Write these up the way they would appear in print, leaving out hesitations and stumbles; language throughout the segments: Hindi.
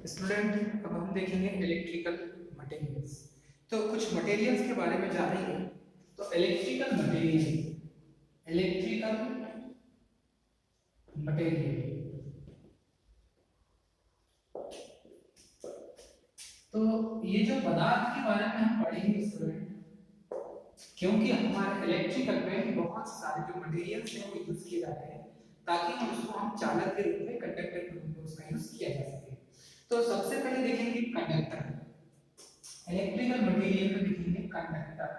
स्टूडेंट, अब हम देखेंगे इलेक्ट्रिकल मटेरियल्स। तो कुछ मटेरियल्स के बारे में जानेंगे। तो इलेक्ट्रिकल मटेरियल, तो ये जो पदार्थ के बारे में हम पढ़ेंगे स्टूडेंट, क्योंकि हमारे इलेक्ट्रिकल में बहुत सारे जो मटेरियल्स हैं वो यूज किए जाते हैं ताकि हम चालक के रूप में, कंडक्टर के रूप में उसका यूज किया जा सके। तो सबसे पहले देखेंगे कंडक्टर। इलेक्ट्रिकल मटेरियल में देखेंगे कंडक्टर,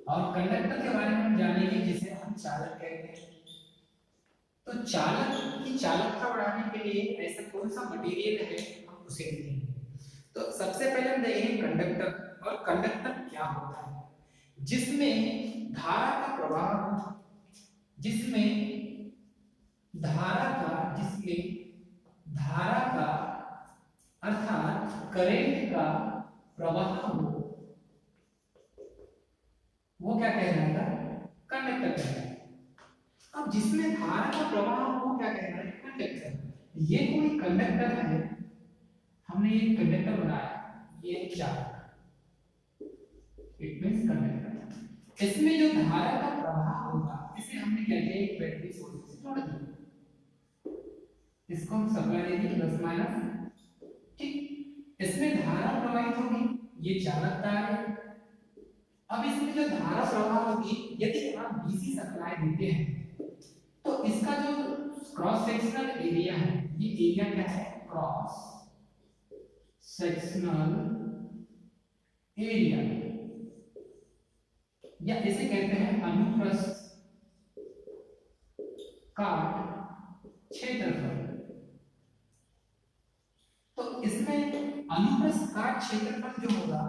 और कंडक्टर के बारे में हम जानेंगे जिसे हम चालक कहते हैं। तो चालक की चालकता बढ़ाने के लिए ऐसा कौन सा मटेरियल है, हम उसे देखेंगे। तो सबसे पहले हम देखेंगे कंडक्टर। और कंडक्टर क्या होता है? जिसमें धारा का प्रवाह, जिसमें धारा का अर्थात करंट का प्रवाह हो, वो क्या कहलाएगा? कंडक्टर कहलाएगा। अब जिसमें धारा का प्रवाह हो, क्या कहलाएगा? कंडक्टर। ये कोई कंडक्टर है, हमने ये कंडक्टर बनाया, ये चालक, इट मींस कंडक्टर। इसमें जो धारा का प्रवाह होगा, इसे हमने क्या किया? एक बैटरी सोर्स से जोड़ दिया, इसको हम सप्लाई दे दिए प्लस माइनस, ठीक। इसमें धारा प्रवाहित होगी, ये चालक तार है। अब इसमें जो धारा प्रवाह होगी, यदि आप डीसी सप्लाई देते हैं तो इसका जो क्रॉस सेक्शनल एरिया है, ये एरिया क्या है? क्रॉस सेक्शनल एरिया, या इसे कहते हैं अनुप्रस्थ काट क्षेत्रफल। तो इसमें अनुप्रस्थ काट क्षेत्रफल जो होगा,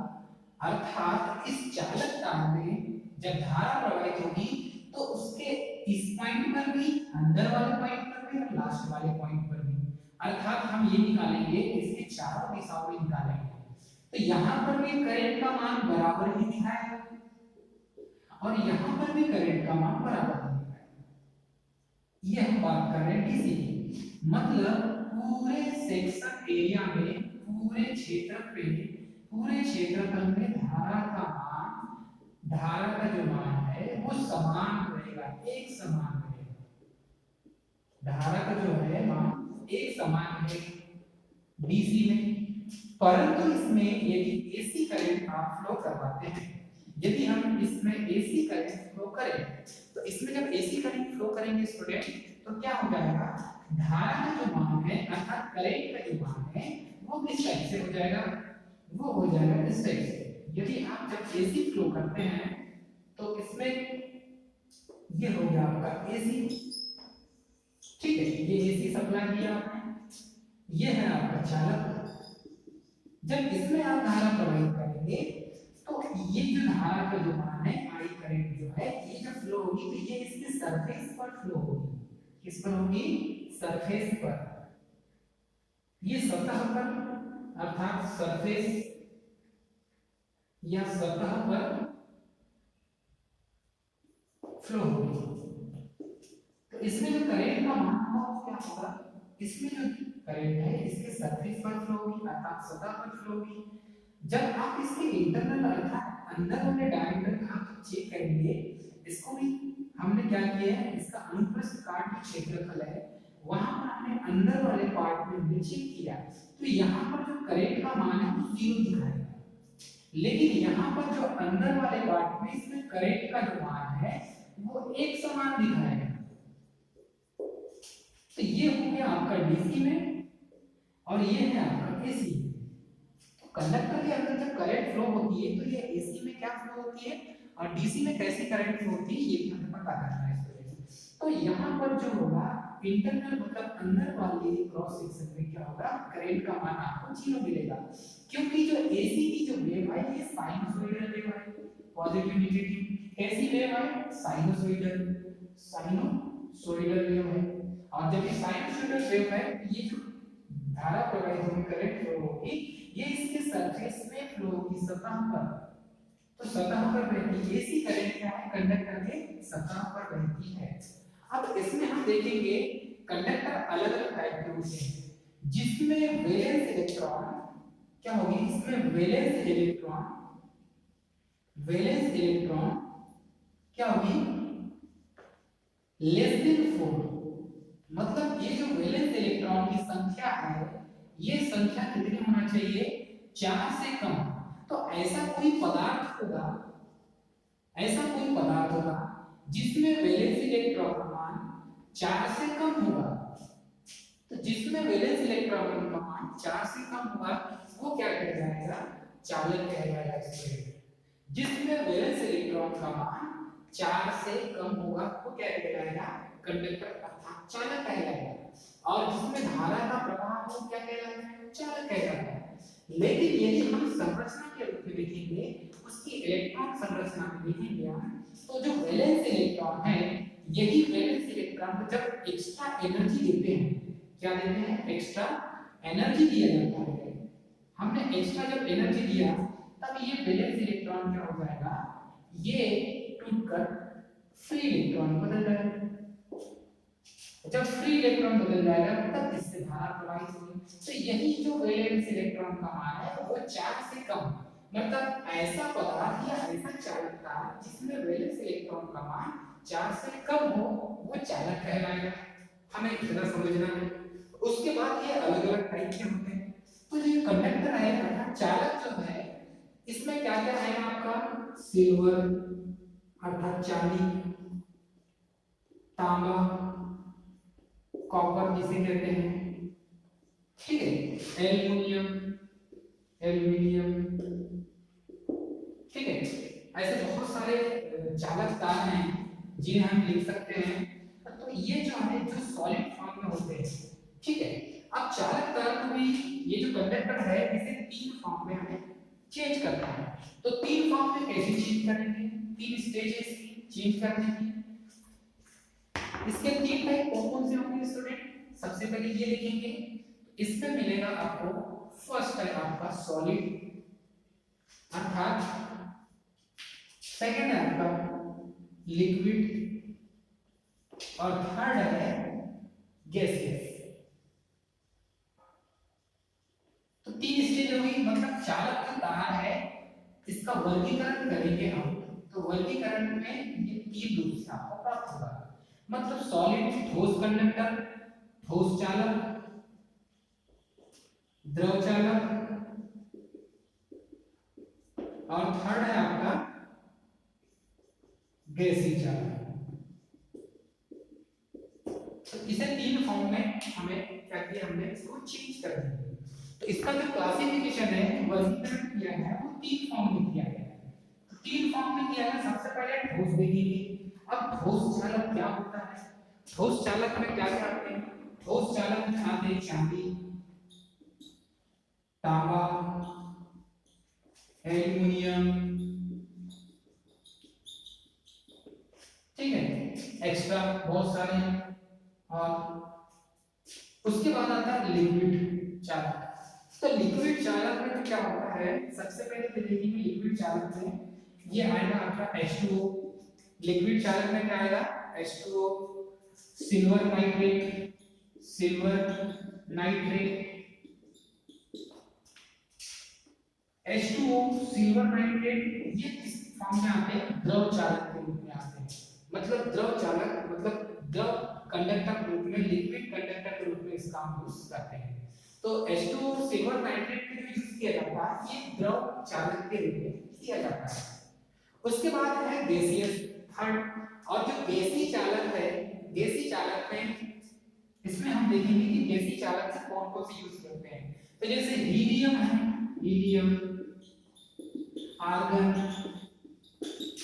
अर्थात इस चालक तार में जब धारा प्रवाहित होगी तो उसके इस पॉइंट पर भी, अंदर वाले पॉइंट पर भी और लास्ट वाले पॉइंट पर भी, अर्थात हम ये निकालेंगे, इसके चारों दिशाओं में निकालेंगे। तो यहाँ पर भी करंट का मान बराबर ही दिखाएगा और यहाँ पर भी करंट का मान बराबर ही दिखाएगा। ये हम बात कर रहे हैं डीसी की, मतलब पूरे सेक्शन एरिया में, पूरे क्षेत्रफल में धारा का जो मान है वो समान रहेगा, एक समान रहेगा। धारा का जो है मान एक समान है डीसी में। परंतु इसमें यदि एसी करंट आप फ्लो करवाते हैं, यदि हम इसमें एसी करंट फ्लो करें, तो इसमें जब एसी करंट फ्लो करेंगे स्टूडेंट, तो क्या हो जाएगा? धारा का जो मान है, अर्थात करंट का जो मान है, वो किस टाइप से हो जाएगा? वो हो जाएगा इस टाइप से। यदि आप जब एसी फ्लो करते हैं तो इसमें ये हो गया आपका एसी, ठीक है, ये एसी सप्लाई किया आपने, ये है आपका चालक। जब इसमें आप धारा प्रवाहित करेंगे तो ये जो धारा का जो मान है, आई करंट जो है, ये जब फ्लो होगी तो ये इसके सरफेस पर फ्लो होगी। किस पर होगी? सरफेस पर, ये सतह पर, अर्थात सरफेस या सतह पर फ्लो होगी। तो इसमें जो करंट का मान होगा वो क्या होगा? इसमें जो करंट है इसके सरफेस पर फ्लो होगी, अर्थात सतह पर फ्लो होगी। जब आप इसके इंटरनल, अर्थात अंदर वाले डायमीटर आप चेक करेंगे, इसको भी हमने क्या किया है, इसका अनुप्रस्थ काट जो क्षेत्रफल है, वहां पर हमने अंदर वाले पार्ट में हमने चेक किया, तो यहाँ पर जो करंट का मान है वो 0 दिखाएगा। लेकिन यहाँ पर जो अंदर वाले पार्ट में, इसमें करंट का जो मान है वो एक समान दिखाएगा। तो ये हो गया आपका डीसी में, और ये है आपका एसी। तो कंडक्टर के अंदर जब करंट फ्लो होती है तो ये एसी में क्या फ्लो होती है और डीसी में कैसी करंट फ्लो होती है, ये भी हमें पता करना है। तो यहाँ पर जो होगा इंटरनल, मतलब अंदर वाले क्रॉस सेक्शन में क्या होगा? करंट का मान आपको 0 मिलेगा, क्योंकि जो एसी की जो वेव है ये साइनसोइडल वेव है, पॉजिटिव नेगेटिव। कैसी वेव है? साइनसोइडल वेव है। और जब ये साइनसोइडल वेव है, ये जो धारा प्रवाहित होगी, करंट फ्लो होगी, ये इसके सरफेस में फ्लो होगी, सतह पर। तो सतह पर बहती एसी करंट क्या है? कंडक्टर के सतह पर बहती है। अब इसमें हम देखेंगे कंडक्टर अलग अलग टाइप के होते हैं, जिसमें वैलेंस इलेक्ट्रॉन क्या होगी, इसमें वैलेंस इलेक्ट्रॉन क्या होगी, लेस देन 4। मतलब ये जो वैलेंस इलेक्ट्रॉन की संख्या है, ये संख्या कितनी होना चाहिए, 4 से कम। तो ऐसा कोई पदार्थ होगा जिसमें वैलेंस इलेक्ट्रॉन का मान 4 से कम होगा। तो जिसमें वैलेंस इलेक्ट्रॉन का मान 4 से कम होगा वो क्या कहलाएगा, चालक कहलाएगा। जिसमें वैलेंस इलेक्ट्रॉन का मान 4 से कम होगा वो क्या कहलाएगा, कंडक्टर अर्थात चालक कहलाएगा। और जिसमें धारा का प्रवाह हो क्या कहलाएगा, चालक कहलाएगा। लेकिन यदि हम संरचना के रूप में देखेंगे, उसकी इलेक्ट्रॉन संरचना में देखेंगे तो जो वैलेंस इलेक्ट्रॉन है, यही वैलेंस इलेक्ट्रॉन को जब एक्स्ट्रा एनर्जी देते हैं, क्या देते हैं, एक्स्ट्रा एनर्जी दिया जाता है। हमने एक्स्ट्रा जब एनर्जी दिया तब ये वैलेंस इलेक्ट्रॉन क्या हो जाएगा, ये टूटकर फ्री इलेक्ट्रॉन बदल जाएगा। जब फ्री इलेक्ट्रॉन बदल जाएगा तब इससे धारा प्रवाहित होगी। तो यही जो वैलेंस इलेक्ट्रॉन का मान है वो 4 से कम, मतलब ऐसा पदार्थ या ऐसा चालक जिसमें वैलेंस इलेक्ट्रॉन का मान 4 से कम हो वो चालक कहलाएगा। हमें इतना समझना है। उसके बाद ये अलग-अलग टाइप के होते हैं। तो जो कंडक्टर है अर्थात चालक जो है, इसमें क्या-क्या है आपका, सिल्वर अर्थात चांदी, तांबा कॉपर जिसे कहते हैं, ठीक है, एल्युमिनियम, ठीक है। ऐसे बहुत सारे चालक तार हैं जिन्हें हम लिख सकते हैं। तो ये जो है जो सॉलिड फॉर्म में होते हैं, ठीक है। अब चालक तार को भी ये जो कंडक्टर है इसे 3 फॉर्म में हमें चेंज करना है। तो 3 फॉर्म में कैसे चेंज करेंगे, 3 स्टेजेस चेंज करने की। इसके 3 टाइप कौन से होंगे स्टूडेंट, सबसे पहले ये लिखेंगे। इसमें मिलेगा आपको, फर्स्ट है आपका सॉलिड अर्थात, सेकंड है आपका लिक्विड और थर्ड है गैसियस। तो 3 स्टेज हो गई। मतलब चालक जो तार है इसका वर्गीकरण करेंगे हम, तो वर्गीकरण में ये 3 रूप से आपको प्राप्त होगा। मतलब सॉलिड ठोस कंडक्टर, ठोस चालक, द्रव चालक, और थर्ड है आपका गैसीय चालक। तो इसे 3 फॉर्म में हमें क्या किया, हमने इसको चेंज कर दिया। तो इसका जो क्लासिफिकेशन है, वर्गीकरण किया है वो 3 फॉर्म में किया गया है। तो 3 फॉर्म में किया है। सबसे पहले ठोस देखेंगे। अब ठोस चालक क्या होता है, ठोस चालक में क्या क्या आते हैं, ठोस चालक में आते हैं चांदी, तांबा, एल्युमिनियम, ठीक है, एक्स्ट्रा बहुत सारे हैं। और उसके बाद आता है लिक्विड चालक। तो लिक्विड चालक में क्या होता है, सबसे पहले तो देखेंगे लिक्विड चालक में ये आएगा आपका H2O। लिक्विड चालक में क्या आएगा, H2O, silver nitrate, H2O silver nitrate, ये किस फॉर्म में आते हैं, द्रव चालक के रूप में आते हैं। मतलब द्रव चालक मतलब द्रव कंडक्टर के रूप में, लिक्विड कंडक्टर के रूप में इसका हम यूज करते हैं। तो H2O सिल्वर नाइट्रेट के लिए यूज किया जाता है, ये द्रव चालक के रूप में किया जाता है। उसके बाद है गैसियस थर्ड। और जो गैसीय चालक है, गैसीय चालक में इसमें हम देखेंगे कि गैसीय चालक से कौन कौन से यूज करते हैं। तो जैसे हीलियम है, हीलियम, आर्गन,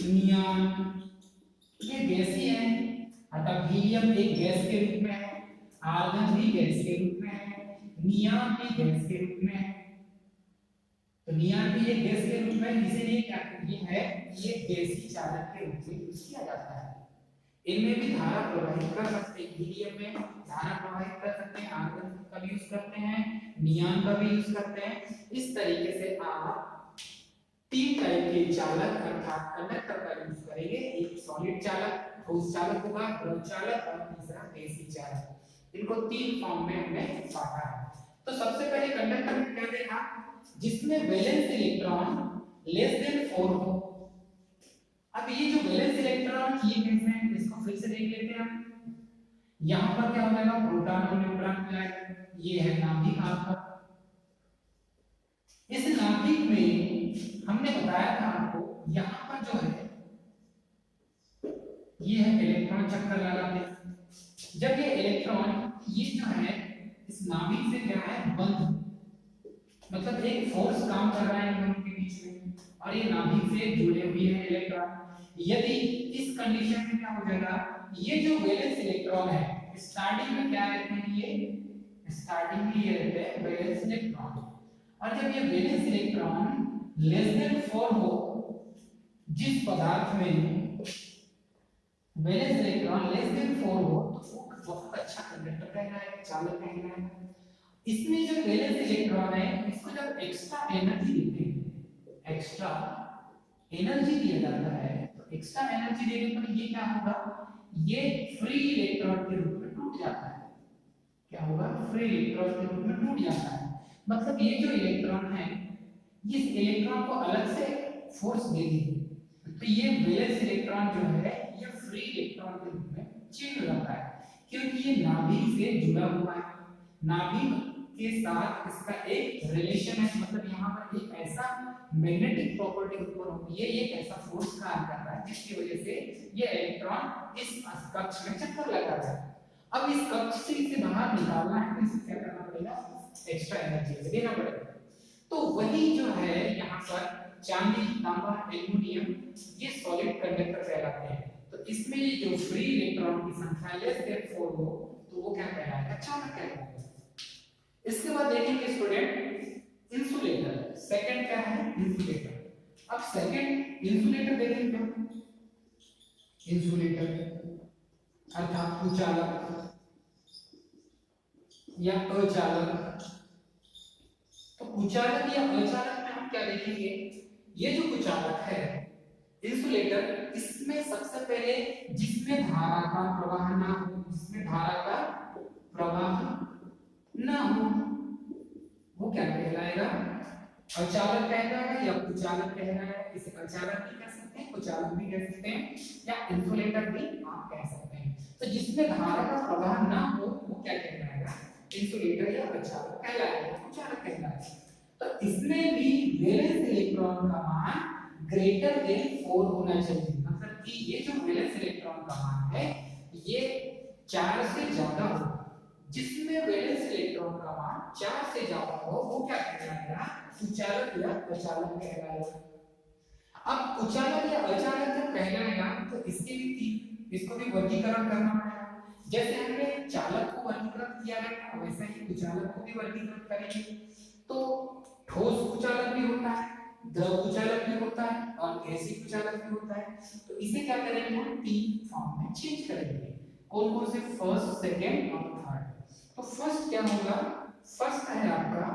नियॉन, ये गैसीय है। अर्थात हीलियम एक गैस के रूप में है, आर्गन भी गैस के रूप में है, नियॉन भी गैस के रूप में है। तो नियॉन भी एक गैस के रूप में, इसीलिए क्या ये है, ये गैसीय चालक के रूप में यूज किया जाता है। इनमें भी धारा प्रवाहित कर सकते हैं, हीलियम में धारा प्रवाहित कर सकते हैं, आर्गन का भी यूज करते हैं, नियॉन का भी यूज करते हैं। इस तरीके से आप 3 टाइप के चालक अर्थात कंडक्टर का यूज करेंगे। एक सॉलिड चालक, ठोस चालक होगा, द्रव चालक, और तीसरा गैसीय चालक। इनको 3 फॉर्म में हमने बांटा है। तो सबसे पहले कंडक्टर में क्या देखा, जिसमें वैलेंस इलेक्ट्रॉन लेस देन 4 हो। अब ये जो वैलेंस इलेक्ट्रॉन ये कैसे हैं, इसको फिर से देख लेते हैं हम। यहां पर क्या हो जाएगा, प्रोटॉन और न्यूट्रॉन मिलाएगा, ये है नाभिक आपका। इस नाभिक में हमने बताया था आपको, यहां पर जो है ये है इलेक्ट्रॉन चक्कर लगाते हैं। जब ये इलेक्ट्रॉन ये जो है इस नाभिक से क्या है बंद, मतलब एक फोर्स काम कर रहा है इन दोनों के बीच में, और ये नाभिक से जुड़े हुए हैं इलेक्ट्रॉन। यदि इस कंडीशन में क्या हो जाएगा, ये जो वैलेंस इलेक्ट्रॉन है स्टार्टिंग में क्या रहते हैं, ये स्टार्टिंग में ये रहते हैं वैलेंस इलेक्ट्रॉन, और जब ये वैलेंस इलेक्ट्रॉन लेस देन 4 हो, जिस पदार्थ में वैलेंस इलेक्ट्रॉन लेस देन 4 हो, तो वो बहुत अच्छा कंडक्टर कहलाएगा, चालक कहलाएगा। इसमें जो वैलेंस इलेक्ट्रॉन है इसको जब एक्स्ट्रा एनर्जी देते हैं, एक्स्ट्रा एनर्जी दिया जाता है, तो एक्स्ट्रा एनर्जी देने पर ये क्या होगा, ये फ्री इलेक्ट्रॉन के रूप में टूट जाता है। क्या होगा, फ्री इलेक्ट्रॉन के रूप में टूट जाता है। मतलब ये जो इलेक्ट्रॉन है, इस इलेक्ट्रॉन को अलग से फोर्स दे दी, तो ये वैलेंस इलेक्ट्रॉन जो है ये फ्री इलेक्ट्रॉन के रूप में चेंज हो जाता है, क्योंकि ये नाभिक से जुड़ा हुआ है। नाभिक के साथ इसका एक रिलेशन है, मतलब यहाँ पर एक ऐसा मैग्नेटिक प्रॉपर्टी उत्पन्न होती है, एक ऐसा फोर्स कार्य कर रहा है जिसकी वजह से ये इलेक्ट्रॉन इस कक्ष में चक्कर लगा रहा है। अब इस कक्ष से इसे बाहर निकालना है, तो इसे क्या करना पड़ेगा, एक्स्ट्रा एनर्जी देना पड़ेगा। तो वही जो है यहाँ पर चांदी, तांबा, एल्युमिनियम ये सॉलिड कंडक्टर कहलाते हैं। तो इसमें जो फ्री इलेक्ट्रॉन की संख्या लेस देन 4 हो, तो वो क्या कहलाएगा, चालक कहलाएगा। इसके बाद देखेंगे स्टूडेंट इंसुलेटर। सेकंड क्या है, इंसुलेटर। अब सेकंड इंसुलेटर देखेंगे, इंसुलेटर अर्थात कुचालक या अचालक। तो कुचालक या अचालक में हम क्या देखेंगे, ये जो कुचालक है इंसुलेटर, इसमें सबसे पहले जिसमें धारा का प्रवाह ना हो, जिसमें धारा का प्रवाह ना हो, वो क्या कहलाएगा, अचालक कहलाएगा या कुचालक कहलाएगा। इसे अचालक भी कह सकते हैं, कुचालक भी कह सकते हैं, या इंसुलेटर भी आप कह सकते हैं। तो जिसमें धारा का प्रवाह ना हो वो क्या कहलाएगा, इंसुलेटर या अचालक कहलाएगा, कुचालक कहलाएगा। तो इसमें भी वैलेंस इलेक्ट्रॉन का मान ग्रेटर देन 4 होना चाहिए, मतलब कि ये जो वैलेंस इलेक्ट्रॉन का मान है ये 4 से ज्यादा हो। जिसमें वैलेंस इलेक्ट्रॉन का मान 4 से ज्यादा हो वो क्या कहलाएगा, कुचालक या अचालक कहलाएगा। अब कुचालक या अचालक जब कहलाएगा तो इसके भी इसको भी वर्गीकरण करना पड़ेगा। जैसे हमने चालक को वर्गीकृत किया है वैसे ही कुचालक को भी वर्गीकृत करेंगे। तो ठोस कुचालक भी होता है, द्रव कुचालक भी होता है और गैसीय कुचालक भी होता है। तो इसे क्या करेंगे हम 3 फॉर्म में चेंज करेंगे। कौन कौन से, फर्स्ट, सेकंड और थर्ड। तो फर्स्ट क्या होगा, फर्स्ट है आपका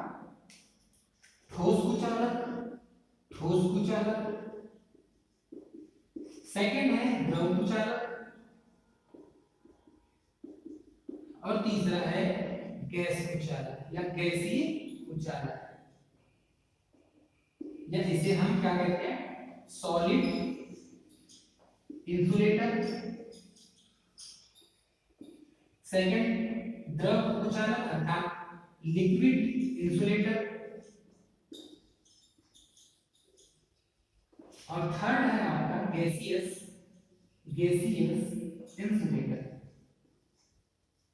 ठोस कुचालक, ठोस कुचालक। सेकंड है द्रव कुचालक और तीसरा है गैस कुचालक या गैसीय कुचालक, या जिसे हम क्या कहते हैं, सॉलिड इंसुलेटर। सेकंड द्रव कुचालक अर्थात लिक्विड इंसुलेटर, और थर्ड है आपका गैसियस इंसुलेटर।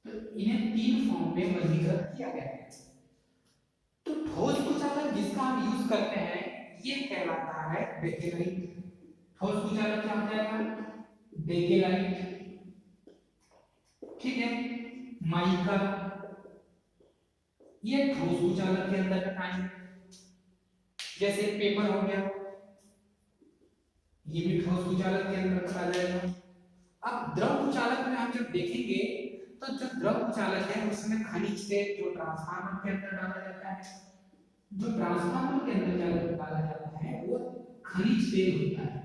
तो इन्हें 3 फॉर्म में वर्गीकृत किया गया है। तो ठोस कुचालक जिसका हम यूज करते हैं ये कहलाता है बेकेलाइट। ठोस कुचालक क्या होता है, बेकेलाइट, ठीक है। माइका ये ठोस कुचालक के अंदर आएंगे, जैसे पेपर हो गया, ये भी ठोस कुचालक के अंदर आ जाएगा। अब द्रव कुचालक में हम जब देखेंगे तो जो द्रव कुचालक है उसमें खनिज तेल जो ट्रांसफार्मर के अंदर डाला जाता है, जो ट्रांसफार्मर के अंदर डाला जाता है वो खनिज तेल होता है,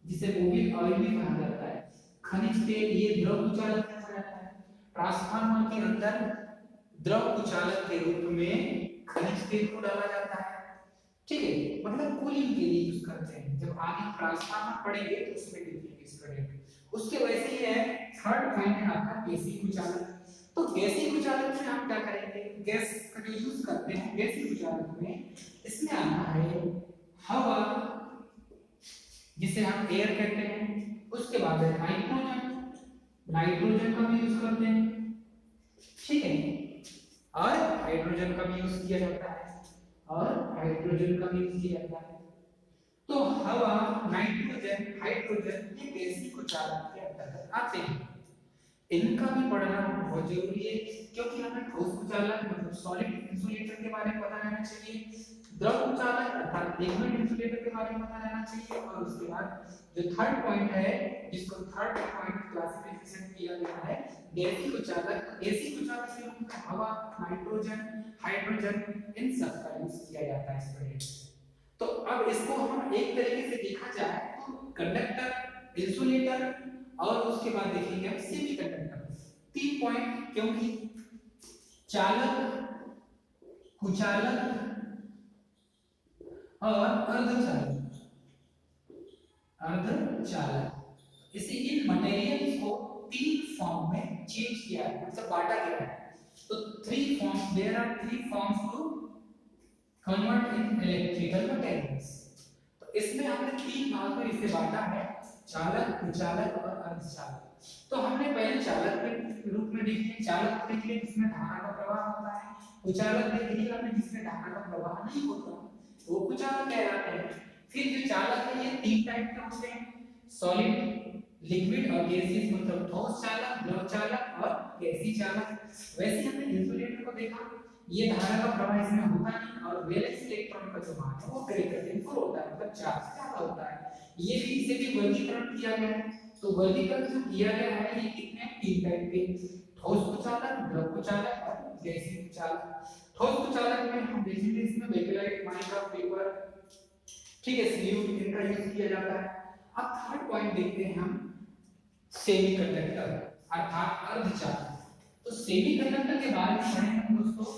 जिसे मोबिल ऑयल भी कहा जाता है। खनिज तेल ये द्रव कुचालक में जाता है। ट्रांसफार्मर के अंदर द्रव कुचालक के रूप में खनिज तेल को डाला जाता है। ठीक है, मतलब कूलिंग के लिए यूज करते हैं। जब आगे ट्रांसफार्मर पढ़ेंगे तो उसमें यूज करेंगे। उसके वैसे ही है थर्ड पॉइंट है आपका गैसीय कुचालक। तो गैसीय कुचालक में हम क्या करेंगे, गैस का जो यूज करते हैं गैसीय कुचालक में, इसमें आता है हवा जिसे हम एयर कहते हैं, उसके बाद है नाइट्रोजन, नाइट्रोजन का भी यूज करते हैं। ठीक है, और हाइड्रोजन का भी यूज किया जाता है, और हाइड्रोजन का भी यूज किया जाता है। तो हवा, नाइट्रोजन, हाइड्रोजन ये गैसीय कुचालक के अंतर्गत आते हैं। इनका भी पढ़ना बहुत जरूरी है, क्योंकि हमें ठोस कुचालक मतलब सॉलिड इंसुलेटर के बारे में पता रहना चाहिए, द्रव कुचालक अर्थात लिक्विड इंसुलेटर के बारे में पता रहना चाहिए, और उसके बाद जो थर्ड पॉइंट है जिसको थर्ड पॉइंट क्लासिफिकेशन किया गया है गैसीय कुचालक। गैसीय कुचालक से हम हवा, नाइट्रोजन, हाइड्रोजन इन सब का यूज किया जाता है स्टूडेंट्स। तो अब इसको हम एक तरीके से देखा जाए तो कंडक्टर, इंसुलेटर और उसके बाद देखेंगे हम सेमीकंडक्टर। 3 पॉइंट, क्योंकि चालक, कुचालक और अर्धचालक, अर्धचालक इसे इन मटेरियल्स को 3 फॉर्म में चेंज किया है, मतलब बांटा गया है। तो 3 forms, there are 3 forms to convert in electrical materials. तो इसमें हमने 3 भाग में इसे बांटा है, चालक, कुचालक और अर्धचालक। तो हमने पहले चालक के रूप में देख लिया, चालक देख लिया जिसमें धारा का प्रवाह होता है, कुचालक देख लिया हमने जिसमें धारा का प्रवाह नहीं होता, वो कुचालक कहलाते हैं। फिर जो चालक है ये 3 टाइप के होते हैं, सॉलिड, लिक्विड और गैसीय, मतलब ठोस चालक, द्रव चालक और गैसीय चालक। वैसे हमने इंसुलेटर को देखा, ये धारा का प्रवाह इसमें होता नहीं, और वैलेंस इलेक्ट्रॉन का जो मान है वो ग्रेटर देन 4 होता है, मतलब चार्ज ज्यादा होता है। ये भी, इसे भी वर्गीकरण किया गया है। तो वर्गीकरण जो किया गया है ये कितने 3 टाइप के, ठोस कुचालक, द्रव कुचालक और गैसीय कुचालक। ठोस कुचालक में हम देखेंगे इसमें बेकेलाइट, माइका, पेपर, ठीक है, सिल्यूट इनका यूज किया जाता है। अब थर्ड पॉइंट देखते हैं हम सेमीकंडक्टर अर्थात अर्धचालक। तो सेमीकंडक्टर के बारे में पढ़ेंगे हम दोस्तों।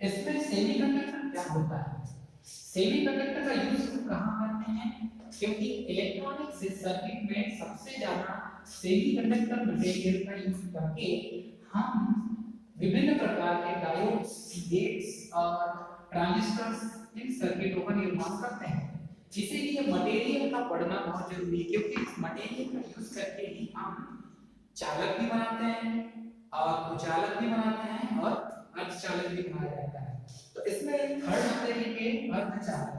इसमें सेमीकंडक्टर क्या होता है, सेमीकंडक्टर का यूज कहां करते हैं, क्योंकि इलेक्ट्रॉनिक सर्किट में सबसे ज्यादा सेमीकंडक्टर मटेरियल का यूज करके हम विभिन्न प्रकार के डायोड्स, गेट्स और ट्रांजिस्टर्स इन सर्किटों का निर्माण करते हैं। इसीलिए मटेरियल का पढ़ना बहुत जरूरी है, क्योंकि इस मटेरियल का यूज करके ही हम चालक भी बनाते हैं और कुचालक भी बनाते हैं और अर्धचालक भी बनाया जाता है। तो इसमें थर्ड मटेरियल के अर्धचालक,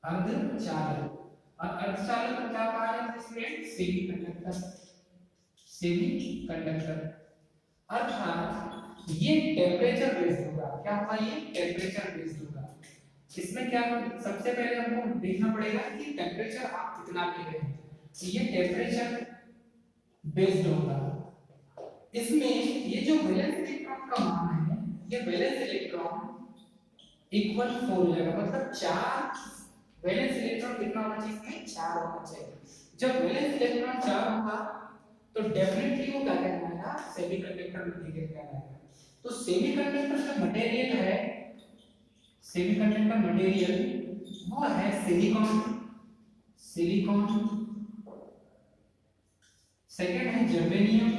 अर्धचालक और अर्धचालक को क्या कहा जाता है स्टूडेंट, सेमीकंडक्टर, सेमीकंडक्टर अर्थात ये टेम्परेचर बेस्ड होगा। क्या होगा, ये टेम्परेचर बेस्ड होगा। इसमें क्या, सबसे पहले हमको देखना पड़ेगा कि टेम्परेचर आप कितना ले रहे हैं, तो ये टेम्परेचर बेस्ड होगा। इसमें ये जो वैलेंस इलेक्ट्रॉन का मान है, ये वैलेंस इलेक्ट्रॉन इक्वल 4 हो जाएगा, मतलब 4 वैलेंस इलेक्ट्रॉन कितना होना चाहिए, इसमें 4 होना चाहिए। जब वैलेंस इलेक्ट्रॉन 4 होगा तो डेफिनेटली वो क्या कहलाएगा, सेमीकंडक्टर मटेरियल कहलाएगा। तो सेमीकंडक्टर का मटेरियल है, सेमीकंडक्टर मटेरियल वो है सिलिकॉन, सिलिकॉन, सेकंड है जर्मेनियम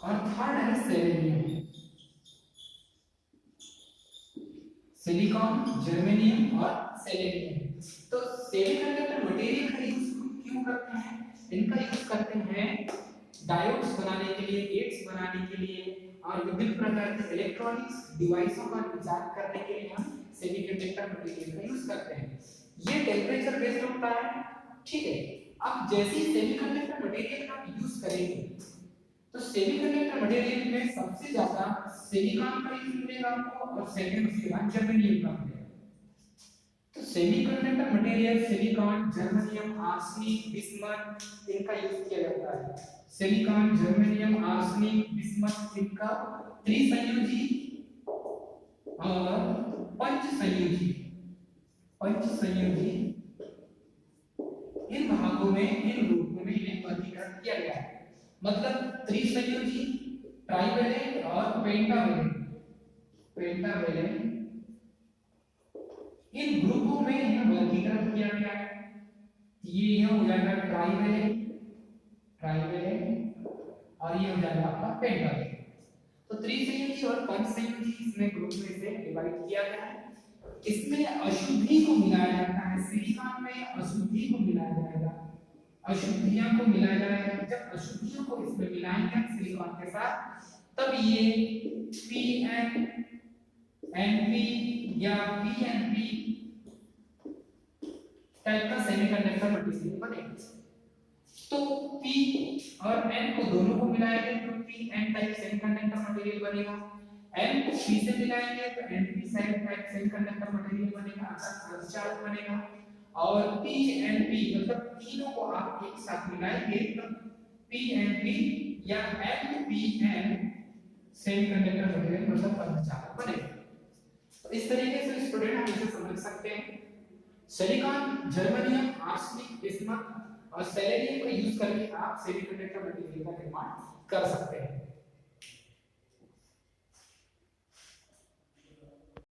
और थर्ड है सेलेनियम। सिलिकॉन, जर्मेनियम और सेलेनियम। तो सेमीकंडक्टर मटेरियल का यूज क्यों करते हैं, इनका यूज करते हैं डायोड्स बनाने के लिए, गेट्स बनाने के लिए और विभिन्न प्रकार के इलेक्ट्रॉनिक्स डिवाइसों का डिजाइन करने के लिए हम सेमीकंडक्टर मटेरियल का यूज करते हैं। ये टेम्परेचर बेस्ड होता है, ठीक है। अब जैसे ही सेमीकंडक्टर मटेरियल का यूज करेंगे तो सेमीकंडक्टर मटेरियल में सबसे ज्यादा सिलिकॉन का यूज मिलेगा आपको, और सेकंड उसके बाद जर्मेनियम का मिलेगा। तो semiconductor material silicon, germanium, arsenic, bismuth इनका यूज किया जाता है। सिलिकॉन, जर्मेनियम, आर्सेनिक, बिस्मथ इनका त्रिसंयोजी और पंचसंयोजी, पंचसंयोजी इन भागों में, इन रूपों में इन्हें वर्गीकरण किया गया है। मतलब त्रिसंयोजी ट्राइवेलेंट और पेंटावेलेंट, पेंटावेलेंट इन ग्रुपों में यह वर्गीकृत किया गया है। ये हो जाएगा ट्राइवेलेंट, ट्राइवेलेंट, और ये हो जाएगा आपका पेंटावेलेंट। तो त्रिसंयुजी और पंचसंयुजी इसमें ग्रुप में से डिवाइड किया गया है। इसमें अशुद्धि को मिलाया जाता है, सिलिकॉन में अशुद्धि को मिलाया जाएगा, अशुद्धियां को मिलाया जाएगा। जब अशुद्धियों को इसमें मिलाएंगे सिलिकॉन के साथ, तब ये Pn Np या PnP टाइप का सेमीकंडक्टर मटेरियल बनेगा। तो P और N को दोनों को मिलाएंगे तो Pn टाइप सेमीकंडक्टर मटेरियल बनेगा। N को P से मिलाएंगे तो Np टाइप सेमीकंडक्टर मटेरियल बनेगा, अर्थात अर्धचालक बनेगा। और PnP मतलब तीनों को आप एक साथ मिलाएंगे तो PnP या NPN सेमीकंडक्टर मटेरियल मतलब अर्धचालक बनेगा। तो इस तरीके से स्टूडेंट हम इसे समझ सकते हैं। सिलिकॉन, जर्मेनियम, आर्सेनिक, बिस्मथ और सेलेनियम का यूज करके आप सेमीकंडक्टर मटेरियल का निर्माण कर सकते हैं।